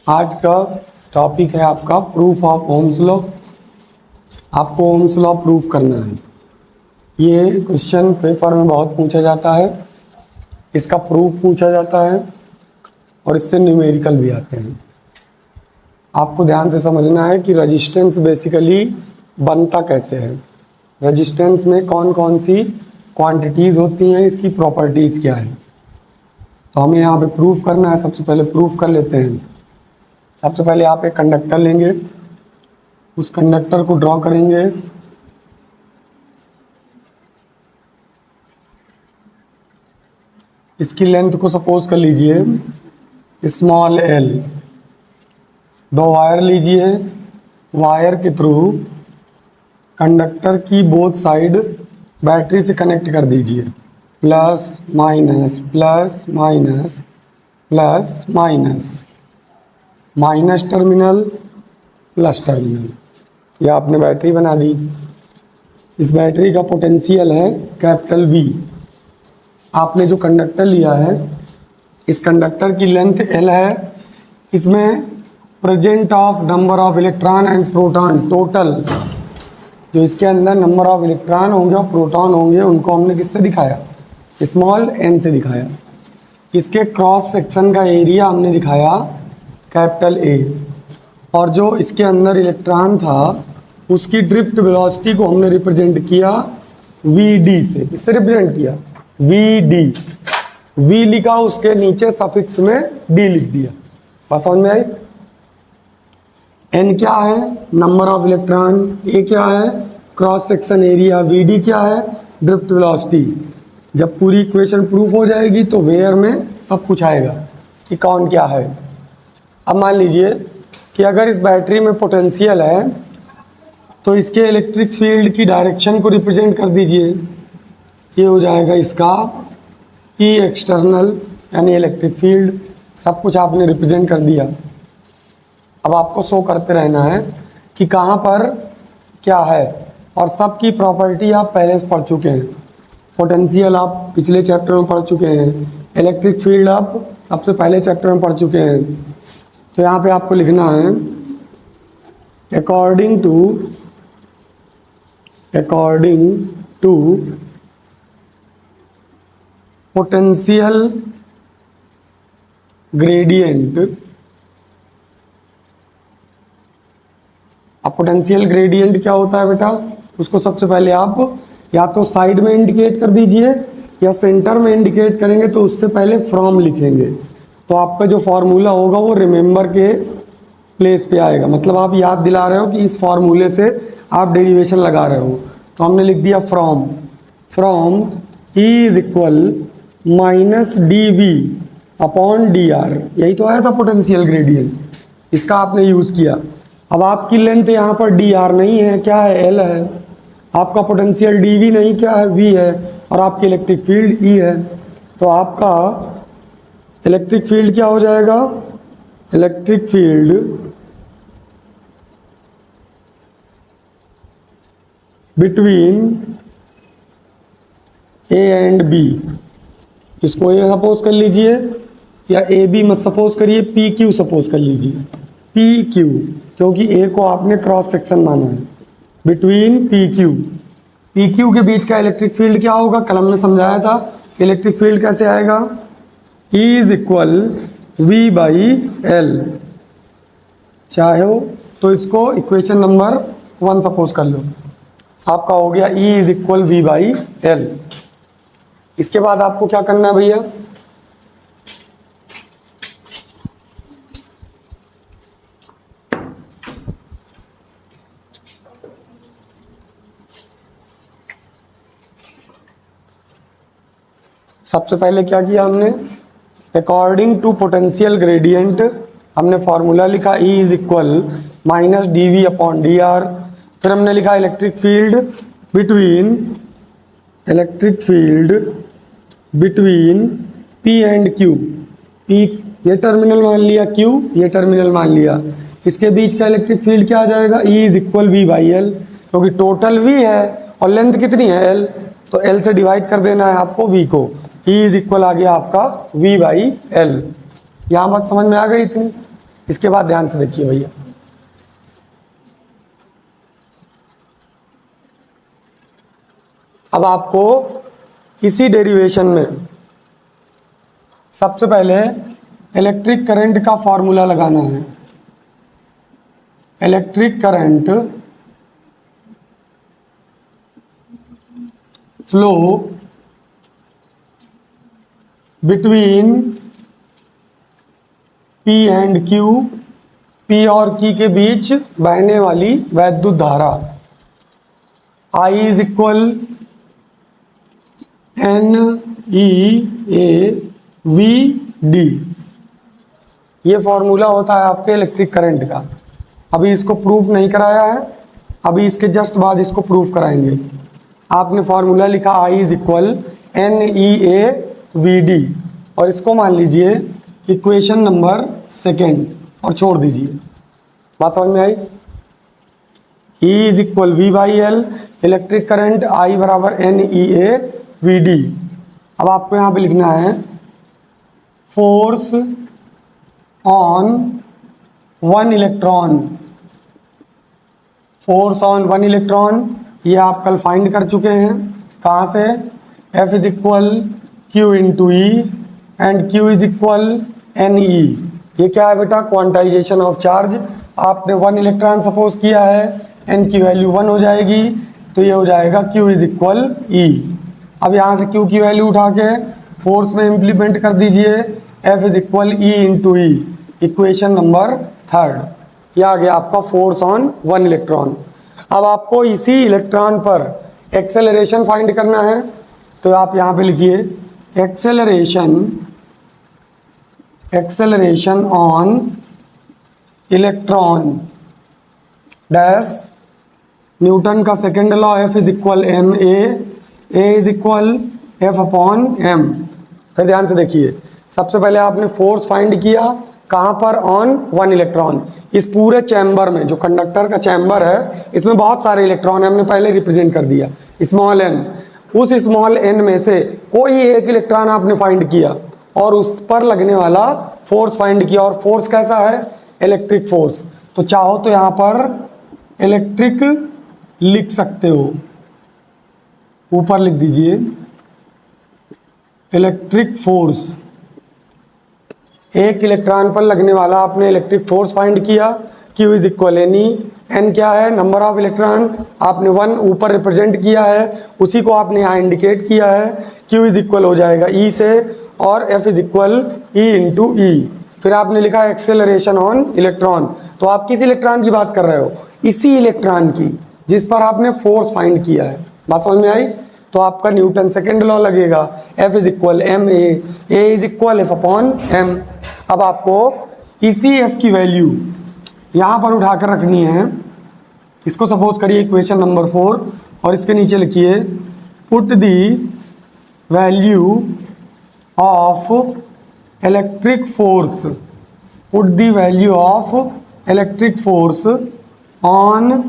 आज का टॉपिक है आपका प्रूफ ऑफ ओम्स लॉ। आपको ओम्स लॉ प्रूफ करना है। ये क्वेश्चन पेपर में बहुत पूछा जाता है, इसका प्रूफ पूछा जाता है और इससे न्यूमेरिकल भी आते हैं। आपको ध्यान से समझना है कि रेजिस्टेंस बेसिकली बनता कैसे है, रेजिस्टेंस में कौन कौन सी क्वांटिटीज़ होती हैं, इसकी प्रॉपर्टीज़ क्या है। तो हमें यहाँ पे प्रूफ करना है। सबसे पहले प्रूफ कर लेते हैं। सबसे पहले आप एक कंडक्टर लेंगे, उस कंडक्टर को ड्रॉ करेंगे। इसकी लेंथ को सपोज कर लीजिए स्मॉल एल। दो वायर लीजिए, वायर के थ्रू कंडक्टर की बोथ साइड बैटरी से कनेक्ट कर दीजिए। Plus minus plus minus plus minus, minus terminal plus terminal, यह आपने बैटरी बना दी। इस बैटरी का पोटेंशियल है कैपिटल V। आपने जो कंडक्टर लिया है, इस कंडक्टर की लेंथ L है। इसमें present of number of electron and proton, total जो इसके अंदर नंबर ऑफ इलेक्ट्रॉन होंगे और प्रोटॉन होंगे, उनको हमने किससे दिखाया? स्मॉल n से दिखाया। इसके क्रॉस सेक्शन का एरिया हमने दिखाया कैपिटल A, और जो इसके अंदर इलेक्ट्रॉन था उसकी ड्रिफ्ट वेलोसिटी को हमने रिप्रेजेंट किया Vd से। किससे रिप्रेजेंट किया? Vd। V लिखा, उसके नीचे सफिक्स में D लिख दिया। बात समझ में आई? N क्या है? Number of electron. A क्या है? Cross section area. Vd क्या है? Drift velocity. जब पूरी इक्वेशन प्रूफ हो जाएगी तो वेयर में सब कुछ आएगा कि कौन क्या है। अब मान लीजिए कि अगर इस बैटरी में पोटेंशियल है तो इसके इलेक्ट्रिक फील्ड की डायरेक्शन को रिप्रेजेंट कर दीजिए। ये हो जाएगा इसका E एक्सटर्नल, यानी इलेक्ट्रिक फील्ड। सब कुछ आपने रिप्रेजेंट कर दिया। अब आपको शो करते रहना है कि कहाँ पर क्या है, और सब की प्रॉपर्टी आप पहले से पढ़ चुके हैं। पोटेंशियल आप पिछले चैप्टर में पढ़ चुके हैं, इलेक्ट्रिक फील्ड आप सबसे पहले चैप्टर में पढ़ चुके हैं। तो यहाँ पे आपको लिखना है अकॉर्डिंग टू पोटेंशियल ग्रेडियंट। अब पोटेंशियल ग्रेडियंट क्या होता है बेटा? उसको सबसे पहले आप या तो साइड में इंडिकेट कर दीजिए या सेंटर में इंडिकेट करेंगे, तो उससे पहले फ्रॉम लिखेंगे। तो आपका जो फॉर्मूला होगा वो रिमेंबर के प्लेस पे आएगा। मतलब आप याद दिला रहे हो कि इस फॉर्मूले से आप डेरिवेशन लगा रहे हो। तो हमने लिख दिया from E is equal minus DV upon DR। यही तो आया था पोटेंशियल ग्रेडियंट, इसका आपने यूज़ किया। अब आपकी लेंथ यहाँ पर DR नहीं है, क्या है? L है। आपका पोटेंशियल DV नहीं, क्या है? V है। और आपकी इलेक्ट्रिक फील्ड E है। तो आपका इलेक्ट्रिक फील्ड क्या हो जाएगा? Electric field between A and B, इसको A सपोज कर लीजिए या AB मत सपोज करिए, PQ सपोज कर लीजिए। PQ, क्योंकि A को आपने क्रॉस सेक्शन माना है। बिटवीन PQ के बीच का इलेक्ट्रिक फील्ड क्या होगा? कल हमने समझाया था इलेक्ट्रिक फील्ड कैसे आएगा। E is equal V/L। चाहे हो तो इसको इक्वेशन नंबर 1 सपोज कर लो। आपका हो गया E इज इक्वल V/L। इसके बाद आपको क्या करना है भैया? सबसे पहले क्या किया हमने? अकॉर्डिंग टू पोटेंशियल ग्रेडियंट हमने फॉर्मूला लिखा E is equal minus DV upon DR। फिर हमने लिखा electric field between P and Q। P ये टर्मिनल मान लिया, Q ये टर्मिनल मान लिया। इसके बीच का इलेक्ट्रिक फील्ड क्या आ जाएगा? E इज इक्वल V/L, क्योंकि टोटल V है और लेंथ कितनी है? L। तो L से डिवाइड कर देना है आपको V को। E इज इक्वल आ गया आपका V/L। यहाँ बात समझ में आ गई इतनी? इसके बाद ध्यान से देखिए भैया, अब आपको इसी डेरिवेशन में सबसे पहले इलेक्ट्रिक करंट का फॉर्मूला लगाना है। Electric current flow between P and Q, P और Q के बीच बहने वाली वैद्युत धारा I इज इक्वल NEAVD, ये फॉर्मूला होता है आपके इलेक्ट्रिक करंट का। अभी इसको प्रूफ नहीं कराया है, अभी इसके जस्ट बाद इसको प्रूफ कराएंगे। आपने फॉर्मूला लिखा I इज इक्वल NEAVD और इसको मान लीजिए इक्वेशन नंबर 2 और छोड़ दीजिए। बात समझ में आई? E is equal V/L, electric current I बराबर NEAVD। अब आपको यहाँ पे लिखना है force on 1 electron. Force on 1 electron ये आप कल फाइंड कर चुके हैं। कहाँ से? F is equal Q into E and Q is equal NE। ये क्या है बेटा? Quantization of charge. आपने 1 इलेक्ट्रॉन सपोज किया है, N की वैल्यू 1 हो जाएगी, तो ये हो जाएगा Q इज इक्वल E। अब यहाँ से Q की वैल्यू उठा के फोर्स में इम्प्लीमेंट कर दीजिए, F is equal E into E, equation number 3। ये आ गया आपका फोर्स ऑन 1 इलेक्ट्रॉन। अब आपको इसी इलेक्ट्रॉन पर एक्सेलरेशन फाइंड करना है, तो आप यहाँ पे लिखिए acceleration on electron dash Newton का second law F is equal ma, a is equal F upon m। फिर ध्यान से देखिए, सबसे पहले आपने फोर्स फाइंड किया कहाँ पर? On 1 electron. इस पूरे चैम्बर में, जो कंडक्टर का चैम्बर है, इसमें बहुत सारे इलेक्ट्रॉन है, हमने पहले रिप्रेजेंट कर दिया स्मॉल n। उस स्मॉल n में से कोई एक इलेक्ट्रॉन आपने फाइंड किया और उस पर लगने वाला फोर्स फाइंड किया, और फोर्स कैसा है? Electric force. तो चाहो तो यहाँ पर इलेक्ट्रिक लिख सकते हो, ऊपर लिख दीजिए इलेक्ट्रिक फोर्स। एक इलेक्ट्रॉन पर लगने वाला आपने इलेक्ट्रिक फोर्स फाइंड किया, Q is equal NE। N क्या है? Number of electron. आपने 1 ऊपर रिप्रेजेंट किया है, उसी को आपने यहाँ इंडिकेट किया है। Q इज इक्वल हो जाएगा E से, और F is equal E into E। फिर आपने लिखा एक्सेलरेशन ऑन इलेक्ट्रॉन। तो आप किस इलेक्ट्रॉन की बात कर रहे हो? इसी इलेक्ट्रॉन की जिस पर आपने फोर्स फाइंड किया है। बात समझ में आई? तो आपका न्यूटन सेकेंड लॉ लगेगा, F is equal ma, a is equal F upon m। अब आपको इसी F की वैल्यू यहाँ पर उठा कर रखनी है। इसको सपोज करिए इक्वेशन नंबर 4 और इसके नीचे लिखिए put the value of electric force, put the value of electric force on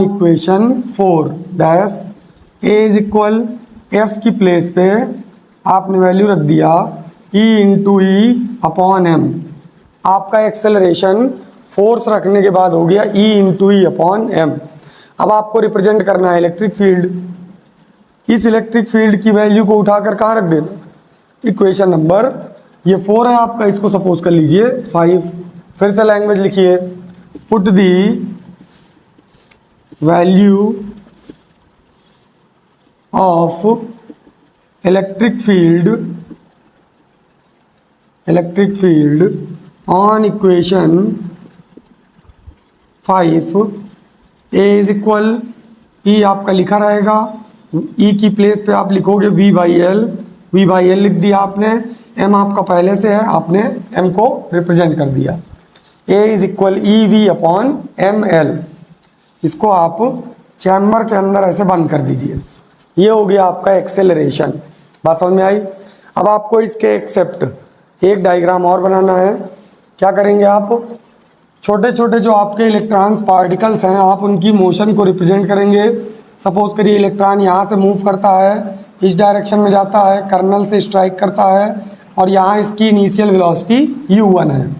equation 4 dash a is equal F की प्लेस पे आपने वैल्यू रख दिया E into E upon M। आपका एक्सेलरेशन फोर्स रखने के बाद हो गया E into E upon M। अब आपको रिप्रेजेंट करना है इलेक्ट्रिक फील्ड। इस इलेक्ट्रिक फील्ड की वैल्यू को उठाकर कहाँ रख देना? इक्वेशन नंबर ये 4 है आपका, इसको सपोज कर लीजिए 5। फिर से लैंग्वेज लिखिए, put the value of electric field on equation 5, a is equal E आपका लिखा रहेगा, E की प्लेस पे आप लिखोगे V/L लिख दिया आपने, M आपका पहले से है, आपने M को रिप्रेजेंट कर दिया। a is equal EV upon ML। इसको आप चैम्बर के अंदर ऐसे बंद कर दीजिए। ये हो गया आपका एक्सेलरेशन। बात समझ में आई? अब आपको इसके एक्सेप्ट एक डायग्राम और बनाना है। क्या करेंगे आप? छोटे छोटे जो आपके इलेक्ट्रॉन्स पार्टिकल्स हैं, आप उनकी मोशन को रिप्रेजेंट करेंगे। सपोज करिए इलेक्ट्रॉन यहाँ से मूव करता है, इस डायरेक्शन में जाता है, कर्नल से स्ट्राइक करता है, और यहाँ इसकी इनिशियल वेलोसिटी u1 है।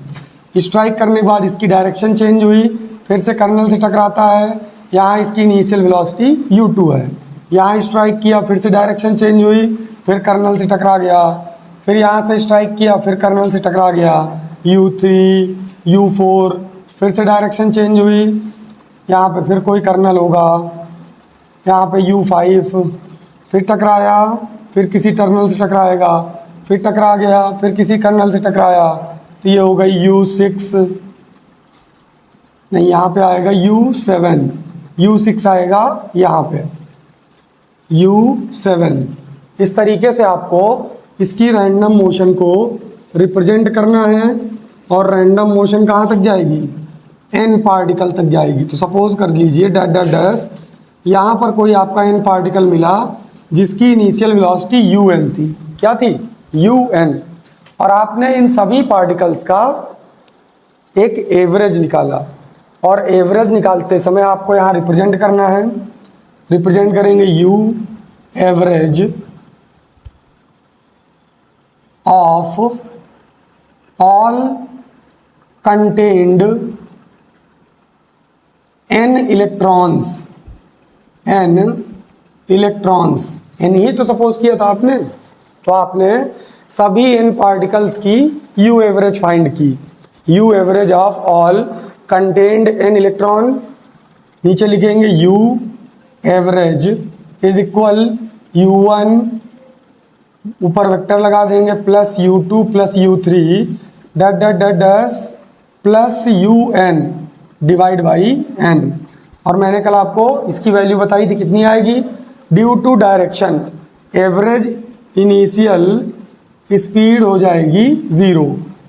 स्ट्राइक करने के बाद इसकी डायरेक्शन चेंज हुई, फिर से कर्नल से टकराता है, यहाँ इसकी इनिशियल वेलोसिटी u2 है। यहाँ स्ट्राइक किया, फिर से डायरेक्शन चेंज हुई, फिर कर्नल से टकरा गया, फिर यहाँ से स्ट्राइक किया, फिर कर्नल से टकरा गया, u3 u4, फिर से डायरेक्शन चेंज हुई, यहाँ पे फिर कोई कर्नल होगा, यहाँ पे u5, फिर टकराया, फिर किसी टर्मिनल से टकराएगा, फिर टकरा गया, फिर किसी कर्नल से टकराया, तो ये हो गई u6, नहीं यहाँ पे आएगा u7, u6 आएगा यहाँ पे u7। इस तरीके से आपको इसकी रैंडम मोशन को रिप्रेजेंट करना है, और रैंडम मोशन कहाँ तक जाएगी, n पार्टिकल तक जाएगी। तो सपोज कर लीजिए डैट डैट डैश, यहाँ पर कोई आपका n पार्टिकल मिला जिसकी इनिशियल वेलोसिटी un थी, क्या थी, un, और आपने इन सभी पार्टिकल्स का एक एवरेज निकाला, और एवरेज निकालते समय आपको यहाँ रिप्रेजेंट करना है, रिप्रेजेंट करेंगे u average of all contained n electrons, n ही तो सपोज किया था आपने, तो आपने सभी n पार्टिकल्स की u एवरेज फाइंड की, u average of all contained n electron, नीचे लिखेंगे u average is equal u1, ऊपर वेक्टर लगा देंगे, plus u2 plus u3 that that dot dash plus un divide by n। और मैंने कल आपको इसकी वैल्यू बताई थी, कितनी आएगी, due to direction average initial speed हो जाएगी 0,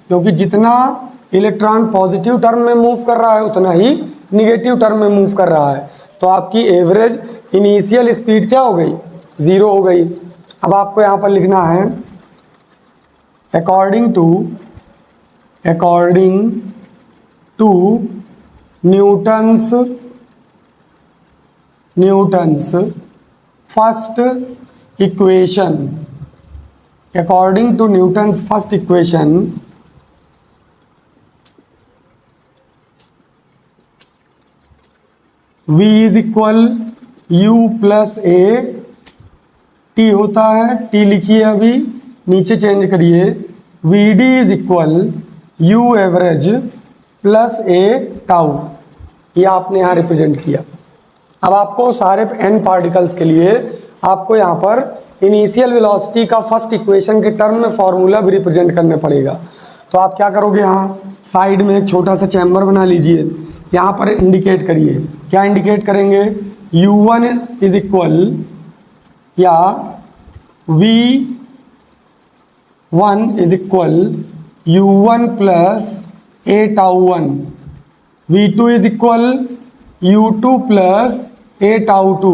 क्योंकि जितना इलेक्ट्रॉन पॉजिटिव टर्म में मूव कर रहा है उतना ही निगेटिव टर्म में मूव कर रहा है, तो आपकी एवरेज इनिशियल स्पीड क्या हो गई, 0 हो गई। अब आपको यहाँ पर लिखना है according to Newton's first equation, according to Newton's first equation v is equal u plus a t होता है, टी लिखिए अभी, नीचे चेंज करिए, v D is equal u average plus a tau, ये आपने यहाँ रिप्रेजेंट किया। अब आपको सारे n पार्टिकल्स के लिए आपको यहाँ पर इनिशियल वेलोसिटी का फर्स्ट इक्वेशन के टर्म में फॉर्मूला भी रिप्रेजेंट करना पड़ेगा। तो आप क्या करोगे, यहाँ साइड में एक छोटा सा चैम्बर बना लीजिए, यहाँ पर इंडिकेट करिए, क्या इंडिकेट करेंगे, u1 इज इक्वल या v1 is equal u1 plus a tau 1, v2 is equal u2 plus a tau 2,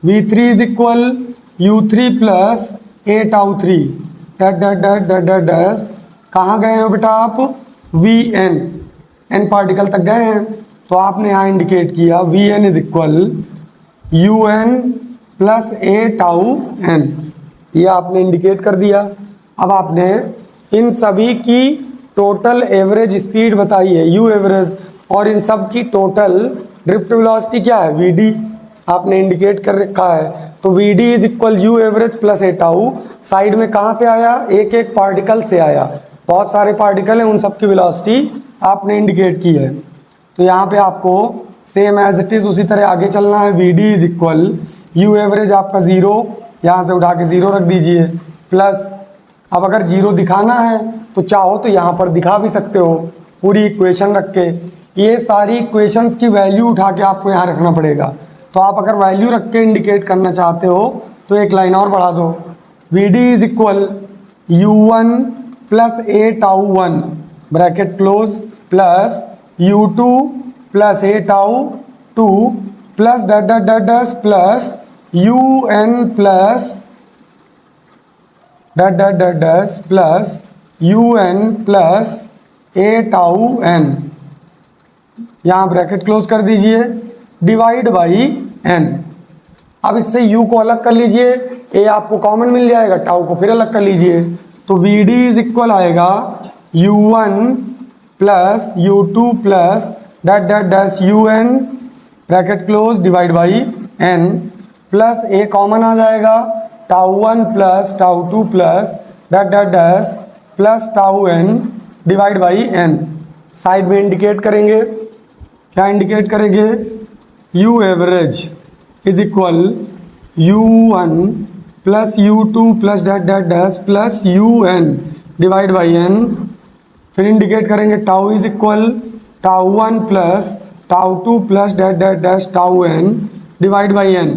v3 is equal u3 plus a tau 3 that that that that dot dash. कहाँ गए हो बेटा आप, vn, n particle तक गए हैं, तो आपने यहाँ इंडिकेट किया vn is equal un plus a tau n, ये आपने इंडिकेट कर दिया। अब आपने इन सभी की टोटल एवरेज स्पीड बताई है u एवरेज, और इन सब की टोटल ड्रिफ्ट वेलोसिटी क्या है, vd, आपने इंडिकेट कर रखा है। तो vd is equal u average plus a tau, side में कहाँ से आया, एक एक पार्टिकल से आया, बहुत सारे पार्टिकल हैं, उन सब की वेलोसिटी आपने इंडिकेट की है। तो यहाँ पे आपको सेम एज इट इज़ उसी तरह आगे चलना है, vd is equal u average आपका 0, यहाँ से उठा के 0 रख दीजिए, प्लस अब अगर 0 दिखाना है तो चाहो तो यहाँ पर दिखा भी सकते हो पूरी इक्वेशन रख के, ये सारी इक्वेशंस की वैल्यू उठा के आपको यहाँ रखना पड़ेगा। तो आप अगर वैल्यू रख के इंडिकेट करना चाहते हो तो एक लाइन और बढ़ा दो, vd is equal u1 plus a tau 1 bracket close plus u2 plus a tau 2 plus dot that dot dash plus un plus dot that dot dash plus un plus a tau n, यहाँ bracket close कर दीजिए, divide by n। अब इससे u को अलग कर लीजिए, a आपको कॉमन मिल जाएगा, टाउ को फिर अलग कर लीजिए, तो वी डी इज इक्वल आएगा U1 plus U2 plus dot dot dash UN bracket close divide by n plus a common आ जाएगा τ1 plus τ2 plus dot dot dash plus τn divide by n। Side में indicate करेंगे, क्या indicate करेंगे? U average is equal U1 plus U2 plus dot dot dash plus UN divide by n। फिर indicate करेंगे tau is equal τ1 plus τ2 plus dot dot dash τn divide by n।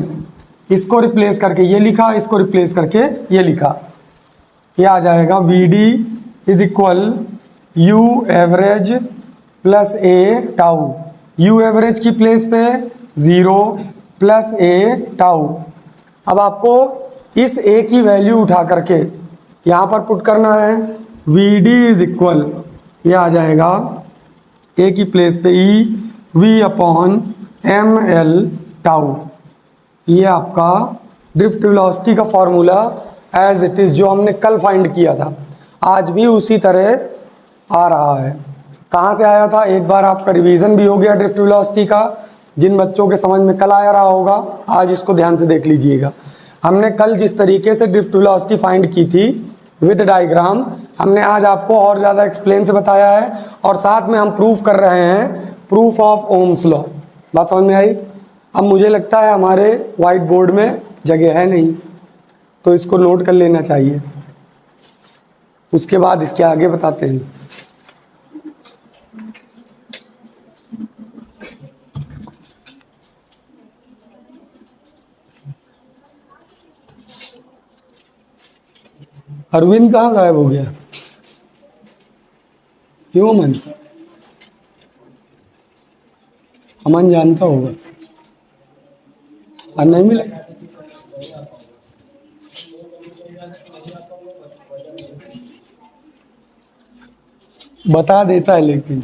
इसको replace करके ये लिखा, इसको replace करके ये लिखा, ये आ जाएगा v D is equal U average plus a tau. U average की प्लेस पे 0 प्लस ए टाउ। अब आपको इस ए की वैल्यू उठा करके यहाँ पर पुट करना है। वी डी इज इक्वल, ये आ जाएगा ए की प्लेस पे e we upon M l tau. ये आपका ड्रिफ्ट वेलोसिटी का फॉर्मूला एज इट इज़ जो हमने कल फाइंड किया था, आज भी उसी तरह आ रहा है। कहाँ से आया था? एक बार आपका रिवीजन भी हो गया ड्रिफ्ट वेलोसिटी का। जिन बच्चों के समझ में कल आया रहा होगा, आज इसको ध्यान से देख लीजिएगा। हमने कल जिस तरीके से ड्रिफ्ट वेलोसिटी फाइंड की थी विद डायग्राम, हमने आज आपको और ज़्यादा एक्सप्लेन से बताया है, और साथ में हम प्रूफ कर रहे हैं प्रूफ ऑफ ओम्स लॉ। बात समझ में आई? अब मुझे लगता है हमारे वाइट बोर्ड में जगह है नहीं, तो इसको नोट कर लेना चाहिए, उसके बाद इसके आगे बताते हैं। अरविंद कहाँ गायब हो गया? क्यों अमन? अमन जानता होगा और नहीं मिला। बता देता है लेकिन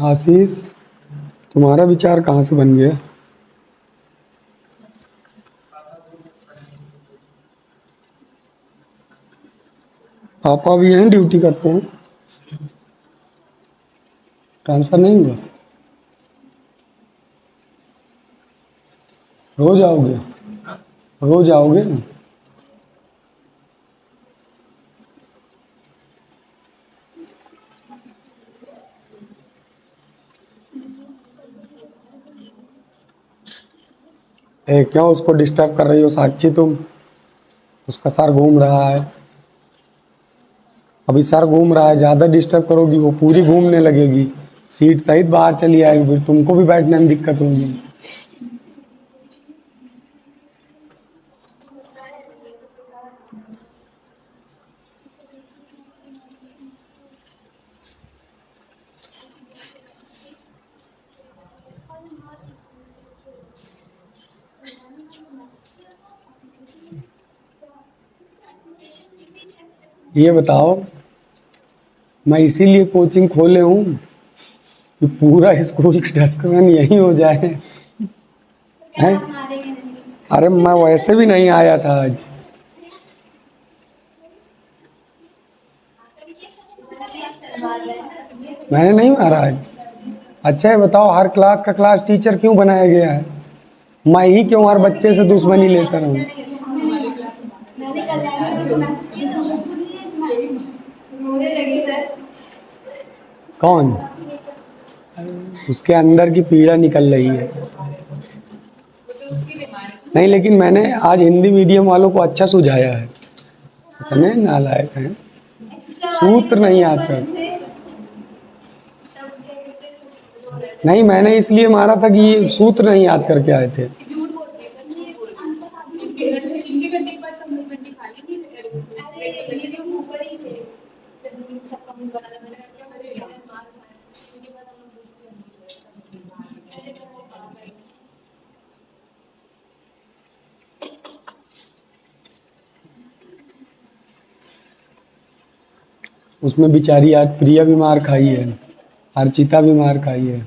आशीष तुम्हारा विचार कहाँ से बन गया? पापा भी हैं, ड्यूटी करते हैं। ट्रांसफर नहीं हुआ? रोज आओगे? रोज आओगे ना? क्यों उसको डिस्टर्ब कर रही हो साक्षी तुम? उसका सर घूम रहा है। अभी सर घूम रहा है, ज़्यादा डिस्टर्ब करोगी वो पूरी घूमने लगेगी, सीट सहित बाहर चली आएगी, फिर तुमको भी बैठने में दिक्कत होगी। ये बताओ, मैं इसीलिए कोचिंग खोले हूँ कि पूरा स्कूल का डिस्कशन यही हो जाए हैं। अरे मैं वैसे भी नहीं आया था आज। मैंने नहीं मारा आज। अच्छा ये बताओ, हर क्लास का क्लास टीचर क्यों बनाया गया है? मैं ही क्यों हर बच्चे से दुश्मनी लेता रहूं? कौन? उसके अंदर की पीड़ा निकल रही है। नहीं, लेकिन मैंने आज हिंदी मीडियम वालों को अच्छा सुझाया है। इतने नालायक हैं, सूत्र नहीं याद करते। नहीं, मैंने इसलिए मारा था कि ये सूत्र नहीं याद करके आए थे। उसमें बेचारी आज प्रिया भी मार खाई है, अर्चिता भी मार खाई है।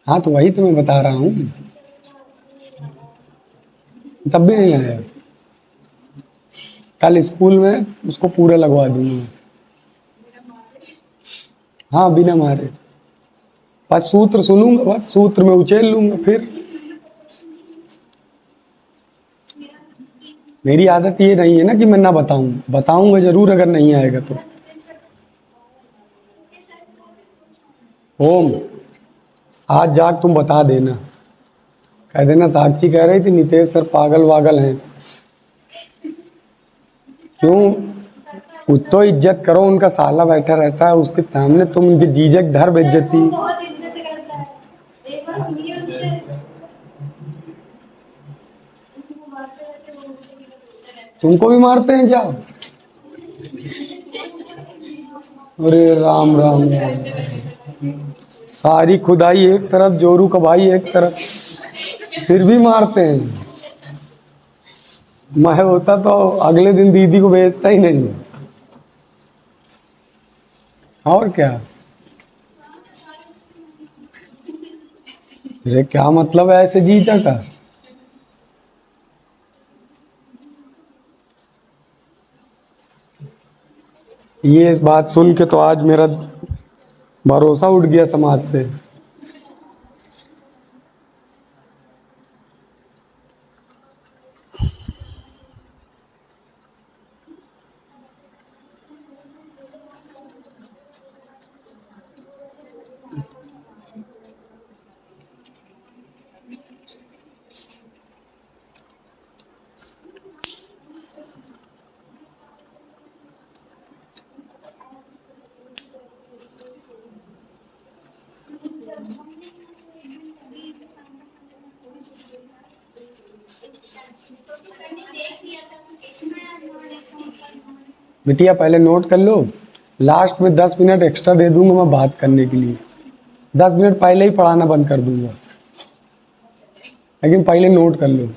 हाँ तो वही तो मैं बता रहा हूँ, तब भी नहीं आया। कल स्कूल में उसको पूरा लगवा दूंगा। हाँ बिना मारे, बस सूत्र सुनूंगा, बस सूत्र में उचेल लूंगा। फिर मेरी आदत ये नहीं है ना कि मैं ना बताऊं, बताऊंगा जरूर अगर नहीं आएगा तो। ओम, आज जाग तुम बता देना, कह देना साक्षी कह रही थी नितेश सर पागल वागल हैं। क्यों? कुछ तो इज्जत करो, उनका साला बैठा रहता है उसके सामने, तुम उनकी जीजक धर बेइज्जती। तुमको भी मारते हैं क्या? अरे राम राम राम। सारी खुदाई एक तरफ, जोरू का भाई एक तरफ, फिर भी मारते हैं। मैं होता तो अगले दिन दीदी को भेजता ही नहीं। और क्या? अरे क्या मतलब है ऐसे जीजा का? ये इस बात सुन के तो आज मेरा भरोसा उठ गया समाज से। बिटिया पहले नोट कर लो, लास्ट में 10 मिनट एक्स्ट्रा दे दूंगा मैं बात करने के लिए। 10 मिनट पहले ही पढ़ाना बंद कर दूंगा, लेकिन पहले नोट कर लो।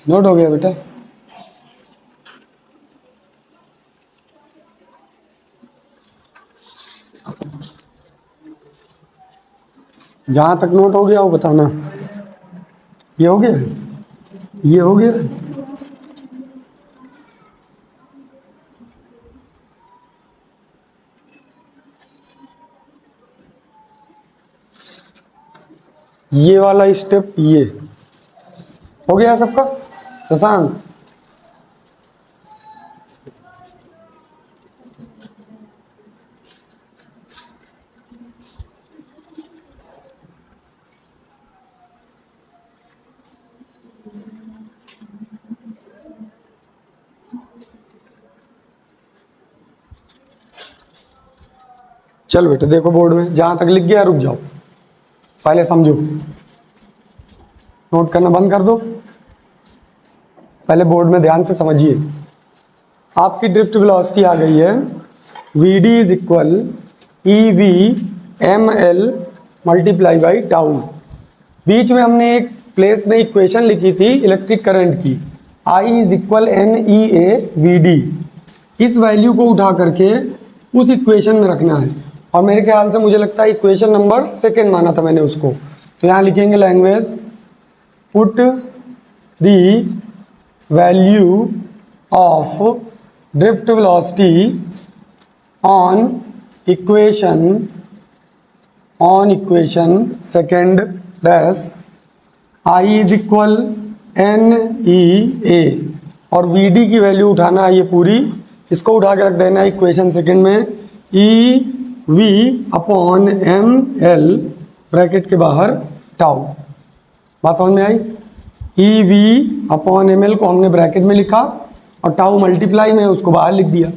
नोट हो गया बेटा? जहां तक नोट हो गया वो बताना। ये हो गया, ये हो गया। ये वाला स्टेप ये हो गया सबका। शशांक, चल बेटा देखो बोर्ड में जहां तक लिख गया रुक जाओ, पहले समझो, नोट करना बंद कर दो, पहले बोर्ड में ध्यान से समझिए। आपकी ड्रिफ्ट वेलोसिटी आ गई है V D is equal E V M L multiply by tau. बीच में हमने एक प्लेस में इक्वेशन लिखी थी इलेक्ट्रिक करंट की, I is equal N E A V D. इस वैल्यू को उठा करके उस इक्वेशन में रखना है, और मेरे ख्याल से मुझे लगता है इक्वेशन नंबर 2 माना था मैंने उसको। तो यहाँ लिखेंगे language, put the value of drift velocity on equation second dash I is equal N E A, और वी डी की वैल्यू उठाना है ये पूरी, इसको उठा के रख देना है इक्वेशन सेकेंड में E we upon M L bracket के बाहर टाउ। बात समझ में आई? E we upon M L को हमने ब्रैकेट में लिखा और टाउ मल्टीप्लाई में उसको बाहर लिख दिया।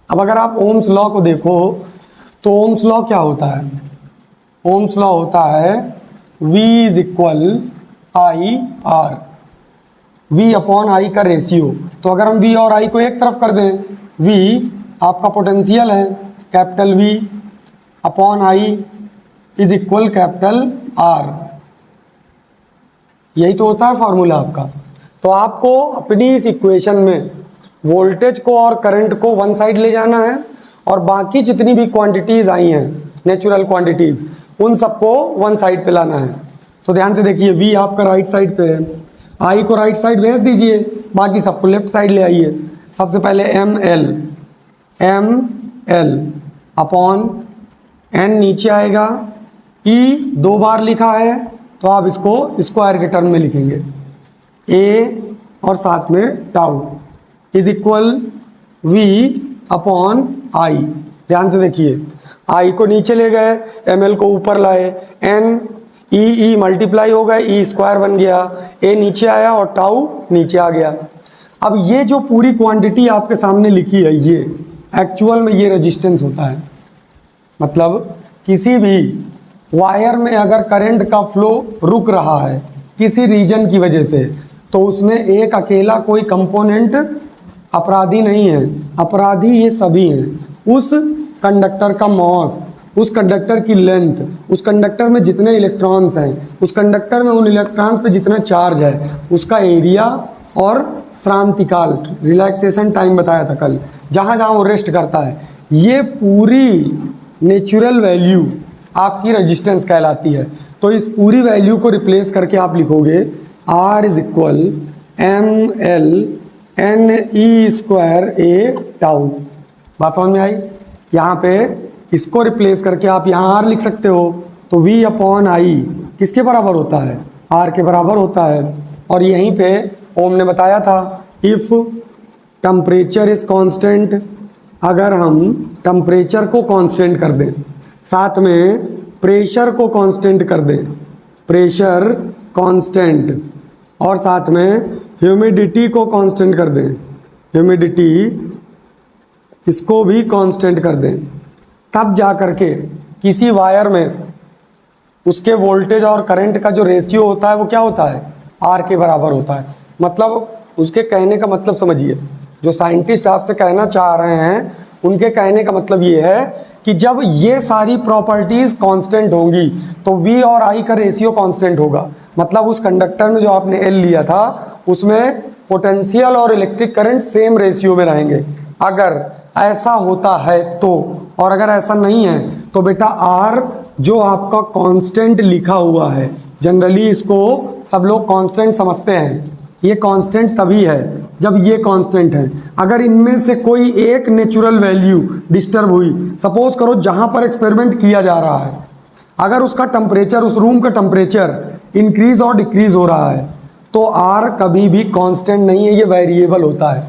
अब अगर आप ओम्स लॉ को देखो तो ओम्स लॉ क्या होता है? ओम्स लॉ होता है V is equal I R, V upon I का रेशियो। तो अगर हम V और I को एक तरफ कर दें, V आपका पोटेंशियल है capital V upon I is equal capital R, यही तो होता है फॉर्मूला आपका। तो आपको अपनी इस इक्वेशन में वोल्टेज को और करंट को वन साइड ले जाना है, और बाकी जितनी भी क्वांटिटीज आई हैं नेचुरल क्वांटिटीज उन सबको वन साइड पे लाना है। तो ध्यान से देखिए, V आपका राइट साइड पे है, I को राइट साइड भेज दीजिए, बाकी सबको लेफ्ट साइड ले आइए। सबसे पहले एम एल अपॉन एन नीचे आएगा, E 2 बार लिखा है तो आप इसको स्क्वायर के टर्म में लिखेंगे, A और साथ में tau is equal V upon I. ध्यान से देखिए, I को नीचे ले गए, ML को ऊपर लाए, N E मल्टीप्लाई हो गए, E स्क्वायर बन गया, A नीचे आया और टाउ नीचे आ गया। अब ये जो पूरी क्वांटिटी आपके सामने लिखी है, ये एक्चुअल में ये रेजिस्टेंस होता है। मतलब किसी भी वायर में अगर करंट का फ्लो रुक रहा है किसी रीजन की वजह से, तो उसमें एक अकेला कोई कंपोनेंट अपराधी नहीं है, अपराधी ये सभी हैं। उस कंडक्टर का मॉस, उस कंडक्टर की लेंथ, उस कंडक्टर में जितने इलेक्ट्रॉन्स हैं, उस कंडक्टर में उन इलेक्ट्रॉन्स पे जितना चार्ज है, उसका एरिया और श्रांतिकाल, रिलैक्सेशन टाइम बताया था कल, जहाँ जहाँ वो रेस्ट करता है, ये पूरी नेचुरल वैल्यू आपकी रेजिस्टेंस कहलाती है। तो इस पूरी वैल्यू को रिप्लेस करके आप लिखोगे R is equal m l n e square a tau. बात समझ में आई? यहाँ पे इसको रिप्लेस करके आप यहाँ आर लिख सकते हो, तो V अपॉन आई किसके बराबर होता है, आर के बराबर होता है। और यहीं पे ओम ने बताया था इफ़ टेम्परेचर इज कांस्टेंट, अगर हम टेम्परेचर को कांस्टेंट कर दें, साथ में प्रेशर को कांस्टेंट कर दें, प्रेशर कांस्टेंट, और साथ में ह्यूमिडिटी को कांस्टेंट कर दें, ह्यूमिडिटी इसको भी कांस्टेंट कर दें, तब जा करके किसी वायर में उसके वोल्टेज और करंट का जो रेशियो होता है वो क्या होता है, आर के बराबर होता है। मतलब उसके कहने का मतलब समझिए, जो साइंटिस्ट आपसे कहना चाह रहे हैं उनके कहने का मतलब ये है कि जब ये सारी प्रॉपर्टीज़ कांस्टेंट होंगी तो V और I का रेशियो कांस्टेंट होगा। मतलब उस कंडक्टर में जो आपने L लिया था उसमें पोटेंशियल और इलेक्ट्रिक करंट सेम रेशियो में रहेंगे। अगर ऐसा होता है तो, और अगर ऐसा नहीं है तो बेटा R जो आपका कांस्टेंट लिखा हुआ है, जनरली इसको सब लोग कांस्टेंट समझते हैं, ये कांस्टेंट तभी है जब ये कांस्टेंट है। अगर इनमें से कोई एक नेचुरल वैल्यू डिस्टर्ब हुई, सपोज करो जहाँ पर एक्सपेरिमेंट किया जा रहा है, अगर उसका टेम्परेचर, उस रूम का टेम्परेचर इंक्रीज और डिक्रीज हो रहा है, तो आर कभी भी कांस्टेंट नहीं है, ये वेरिएबल होता है।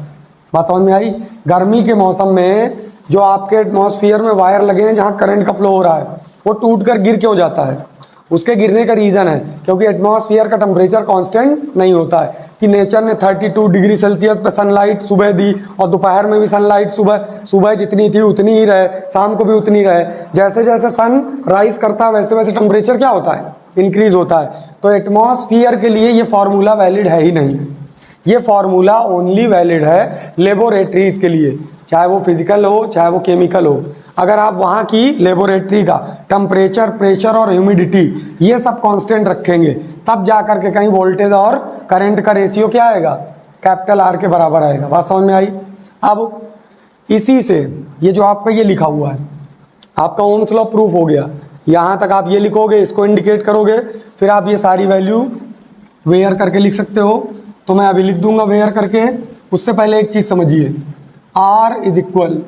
बात समझ में आई। गर्मी के मौसम में जो आपके एटमॉस्फेयर में वायर लगे हैं जहाँ करंट का फ्लो हो रहा है, वो टूट कर गिर क्यों जाता है, उसके गिरने का रीज़न है क्योंकि एटमॉस्फेयर का टेम्परेचर कांस्टेंट नहीं होता है, कि नेचर ने 32 डिग्री सेल्सियस पे सनलाइट सुबह दी और दोपहर में भी सनलाइट सुबह जितनी थी उतनी ही रहे, शाम को भी उतनी रहे। जैसे जैसे सन राइज करता है वैसे वैसे टेम्परेचर क्या होता है, इंक्रीज होता है। तो एटमॉस्फेयर के लिए ये फार्मूला वैलिड है ही नहीं, ये फार्मूला ओनली वैलिड है लेबोरेटरीज के लिए, चाहे वो फिजिकल हो चाहे वो केमिकल हो। अगर आप वहाँ की लेबोरेटरी का टेम्परेचर, प्रेशर और ह्यूमिडिटी ये सब कांस्टेंट रखेंगे, तब जा कर के कहीं वोल्टेज और करंट का रेशियो क्या आएगा, कैपिटल आर के बराबर आएगा। बात समझ में आई। अब इसी से ये जो आपका ये लिखा हुआ है, आपका ओम्स लॉ प्रूफ हो गया। यहाँ तक आप ये लिखोगे, इसको इंडिकेट करोगे, फिर आप ये सारी वैल्यू वेयर करके लिख सकते हो। तो मैं अभी लिख दूंगा वेयर करके। उससे पहले एक चीज़ समझिए, R is equal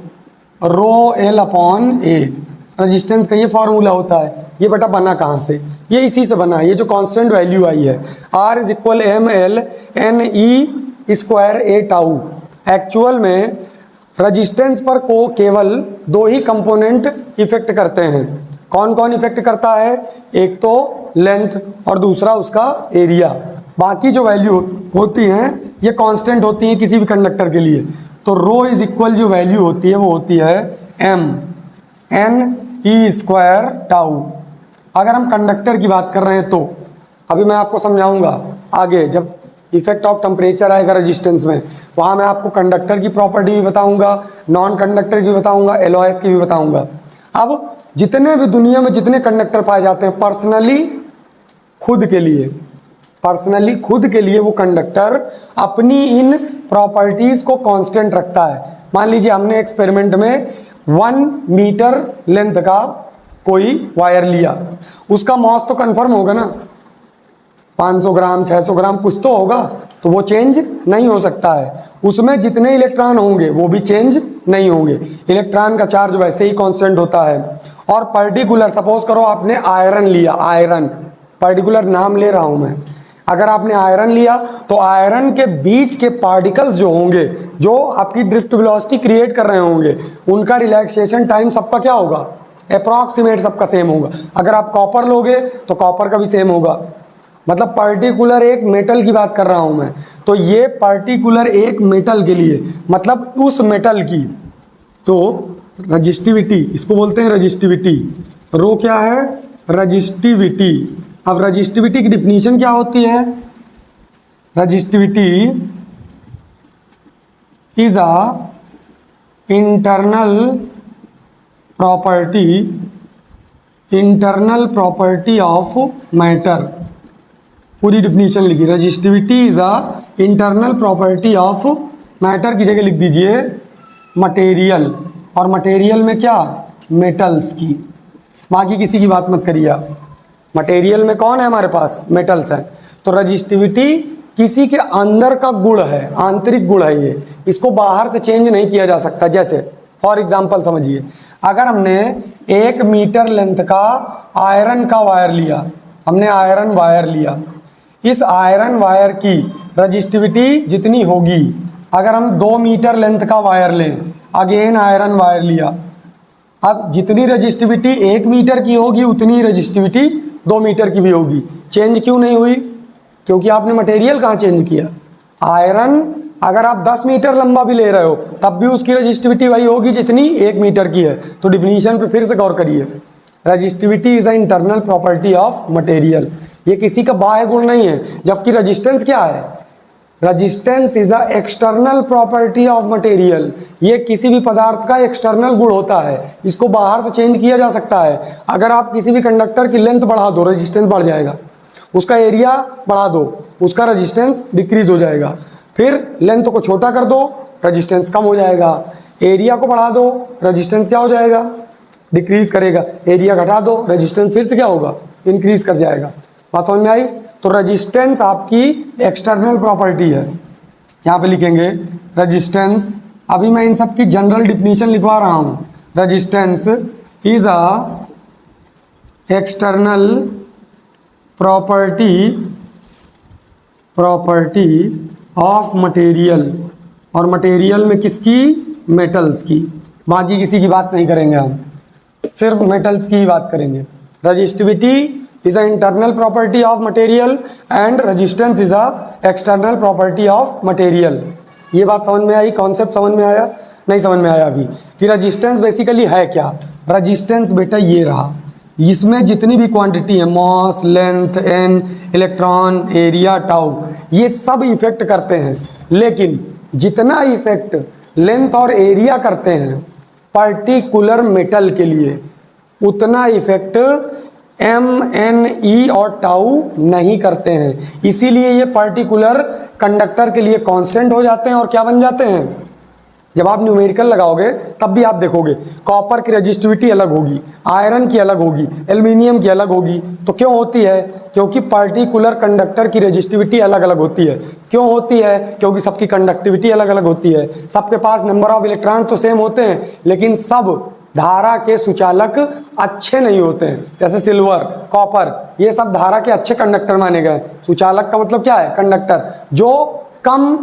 rho L upon A, resistance का ये फार्मूला होता है। ये बेटा बना कहाँ से, ये इसी से बना है, ये जो कांस्टेंट वैल्यू आई है, R is equal m l n e square a tau. Actual में रजिस्टेंस पर को केवल दो ही कंपोनेंट इफेक्ट करते हैं। कौन कौन इफेक्ट करता है, एक तो लेंथ और दूसरा उसका एरिया। बाकी जो वैल्यू होती हैं ये कांस्टेंट होती हैं किसी भी कंडक्टर के लिए। तो रो इज इक्वल जो वैल्यू होती है वो होती है m n e square tau. अगर हम कंडक्टर की बात कर रहे हैं तो अभी मैं आपको समझाऊंगा आगे, जब इफेक्ट ऑफ टेम्परेचर आएगा रेजिस्टेंस में, वहाँ मैं आपको कंडक्टर की प्रॉपर्टी भी बताऊंगा, नॉन कंडक्टर की बताऊंगा, एलओएस की भी बताऊंगा। अब जितने भी दुनिया में जितने कंडक्टर पाए जाते हैं, पर्सनली खुद के लिए वो कंडक्टर अपनी इन प्रॉपर्टीज को कांस्टेंट रखता है। मान लीजिए हमने एक्सपेरिमेंट में 1 मीटर लेंथ का कोई वायर लिया, उसका मॉस तो कंफर्म होगा ना, 500 ग्राम 600 ग्राम कुछ तो होगा, तो वो चेंज नहीं हो सकता है। उसमें जितने इलेक्ट्रॉन होंगे वो भी चेंज नहीं होंगे, इलेक्ट्रॉन का चार्ज वैसे ही कांस्टेंट होता है। और पर्टिकुलर सपोज करो आपने आयरन लिया, आयरन पर्टिकुलर नाम ले रहा हूं मैं, अगर आपने आयरन लिया तो आयरन के बीच के पार्टिकल्स जो होंगे, जो आपकी ड्रिफ्ट वेलोसिटी क्रिएट कर रहे होंगे, उनका रिलैक्सेशन टाइम सबका क्या होगा, अप्रॉक्सीमेट सबका सेम होगा। अगर आप कॉपर लोगे तो कॉपर का भी सेम होगा। मतलब पर्टिकुलर एक मेटल की बात कर रहा हूं मैं, तो ये पर्टिकुलर एक मेटल के लिए, मतलब उस मेटल की तो रजिस्टिविटी, इसको बोलते हैं रजिस्टिविटी। रो क्या है, रजिस्टिविटी। अब रजिस्टिविटी की डिफिनीशन क्या होती है, resistivity is a internal property of matter. पूरी डिफिनीशन लिखी, resistivity is a internal property of matter की जगह लिख दीजिए मटेरियल, और मटेरियल में क्या, मेटल्स की, बाकी किसी की बात मत करिए आप। मटेरियल में कौन है हमारे पास, मेटल्स हैं। तो रजिस्टिविटी किसी के अंदर का गुण है, आंतरिक गुण है ये, इसको बाहर से चेंज नहीं किया जा सकता। जैसे फॉर एग्जांपल समझिए, अगर हमने 1 मीटर लेंथ का आयरन का वायर लिया, हमने आयरन वायर लिया, इस आयरन वायर की रजिस्टिविटी जितनी होगी, अगर हम 2 मीटर लेंथ का वायर लें, अगेन आयरन वायर लिया, अब जितनी रजिस्टिविटी 1 मीटर की होगी उतनी रजिस्टिविटी 2 मीटर की भी होगी। चेंज क्यों नहीं हुई? क्योंकि आपने मटेरियल कहाँ चेंज किया। आयरन अगर आप 10 मीटर लंबा भी ले रहे हो तब भी उसकी रजिस्टिविटी वही होगी जितनी 1 मीटर की है। तो डिफिनीशन पे फिर से गौर करिए, resistivity is a internal property of material, ये किसी का बाह्य गुण नहीं है। जबकि रजिस्टेंस क्या है? Resistance is a external property of material, ये किसी भी पदार्थ का एक्सटर्नल गुण होता है, इसको बाहर से चेंज किया जा सकता है। अगर आप किसी भी कंडक्टर की लेंथ बढ़ा दो, रेजिस्टेंस बढ़ जाएगा, उसका एरिया बढ़ा दो, उसका रेजिस्टेंस डिक्रीज हो जाएगा। फिर लेंथ को छोटा कर दो, रेजिस्टेंस कम हो जाएगा। एरिया को बढ़ा दो, रेजिस्टेंस क्या हो जाएगा? डिक्रीज करेगा। एरिया घटा दो, रेजिस्टेंस फिर से क्या होगा? इंक्रीज कर जाएगा। बात समझ में आई? तो रेजिस्टेंस आपकी एक्सटर्नल प्रॉपर्टी है। यहाँ पे लिखेंगे रेजिस्टेंस, अभी मैं इन सब की जनरल डिफिनीशन लिखवा रहा हूँ। Resistance is a external property of material, और मटेरियल में किसकी? मेटल्स की। बाकी किसी की बात नहीं करेंगे हम, सिर्फ मेटल्स की ही बात करेंगे। Resistivity is a internal property of material and resistance is a external property of material. ये बात समझ में आई? कॉन्सेप्ट समझ में आया? नहीं समझ में आया अभी कि रजिस्टेंस बेसिकली है क्या? रजिस्टेंस बेटा ये रहा, इसमें जितनी भी क्वांटिटी है, mass, length, n, electron, area, tau, ये सब इफेक्ट करते हैं। लेकिन जितना इफेक्ट लेंथ और एरिया करते हैं पर्टिकुलर मेटल के लिए, उतना इफेक्ट एम, एन, ई और टाउ नहीं करते हैं। इसीलिए ये पर्टिकुलर कंडक्टर के लिए कांस्टेंट हो जाते हैं और क्या बन जाते हैं? जब आप न्यूमेरिकल लगाओगे तब भी आप देखोगे कॉपर की रजिस्टिविटी अलग होगी, आयरन की अलग होगी, एल्युमिनियम की अलग होगी। तो क्यों होती है? क्योंकि पर्टिकुलर कंडक्टर की रजिस्टिविटी अलग अलग होती है। क्यों होती है? क्योंकि सबकी कंडक्टिविटी अलग अलग होती है। सबके पास नंबर ऑफ इलेक्ट्रॉन तो सेम होते हैं, लेकिन सब धारा के सुचालक अच्छे नहीं होते हैं। जैसे सिल्वर, कॉपर, ये सब धारा के अच्छे कंडक्टर माने गए। सुचालक का मतलब क्या है? कंडक्टर, जो कम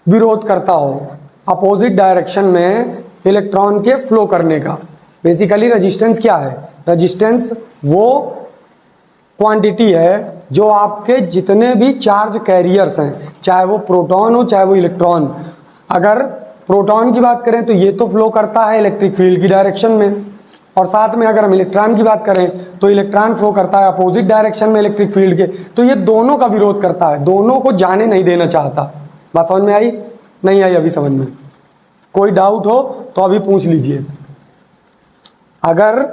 विरोध करता हो, अपोजिट डायरेक्शन में इलेक्ट्रॉन के फ्लो करने का। बेसिकली रेजिस्टेंस क्या है? रेजिस्टेंस वो क्वांटिटी है जो आपके जितने भी चार्ज कैरियर्स हैं, चाहे वो प्रोटॉन हो चाहे वो इलेक्ट्रॉन। अगर प्रोटॉन की बात करें तो ये तो फ्लो करता है इलेक्ट्रिक फील्ड की डायरेक्शन में, और साथ में अगर हम इलेक्ट्रॉन की बात करें तो इलेक्ट्रॉन फ्लो करता है अपोजिट डायरेक्शन में इलेक्ट्रिक फील्ड के। तो ये दोनों का विरोध करता है, दोनों को जाने नहीं देना चाहता। बात समझ में आई? नहीं आई अभी समझ में? कोई डाउट हो तो अभी पूछ लीजिए। अगर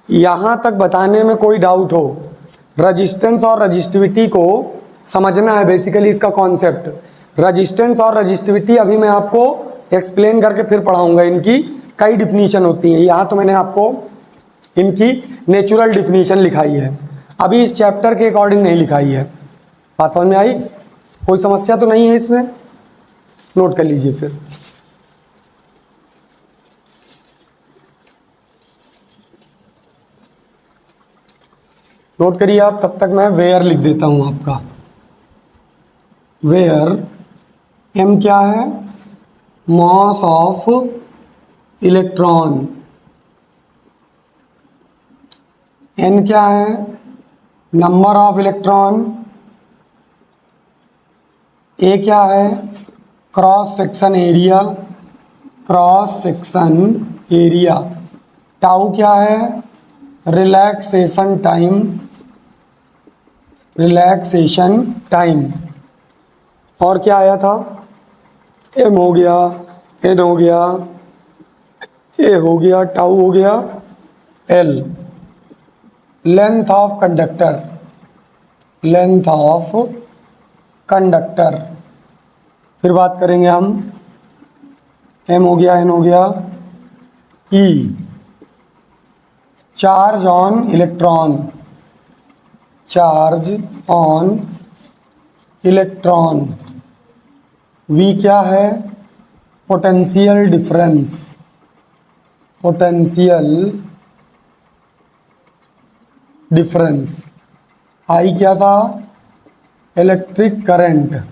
यहाँ तक बताने में कोई डाउट हो, रजिस्टेंस और रजिस्टिविटी को समझना है बेसिकली इसका कॉन्सेप्ट। रजिस्टेंस और रजिस्टिविटी अभी मैं आपको एक्सप्लेन करके फिर पढ़ाऊंगा। इनकी कई डिफिनीशन होती हैं। यहाँ तो मैंने आपको इनकी नेचुरल डिफिनीशन लिखाई है, अभी इस चैप्टर के अकॉर्डिंग नहीं लिखाई है। बात समझ में आई? कोई समस्या तो नहीं है इसमें? नोट कर लीजिए फिर। नोट करिए आप, तब तक मैं वेयर लिख देता हूं आपका। वेयर एम क्या है? Moss of electron. एन क्या है? Number of electron. ए क्या है? Cross section area, cross section area. Tau क्या है? Relaxation time, relaxation time. और क्या आया था? एम हो गया, एन हो गया, ए हो गया, टाउ हो गया, L. Length of conductor, length of conductor. फिर बात करेंगे हम, एम हो गया, एन हो गया, E. Charge on electron, charge on electron. V क्या है? Potential difference, potential difference. I क्या था? Electric current.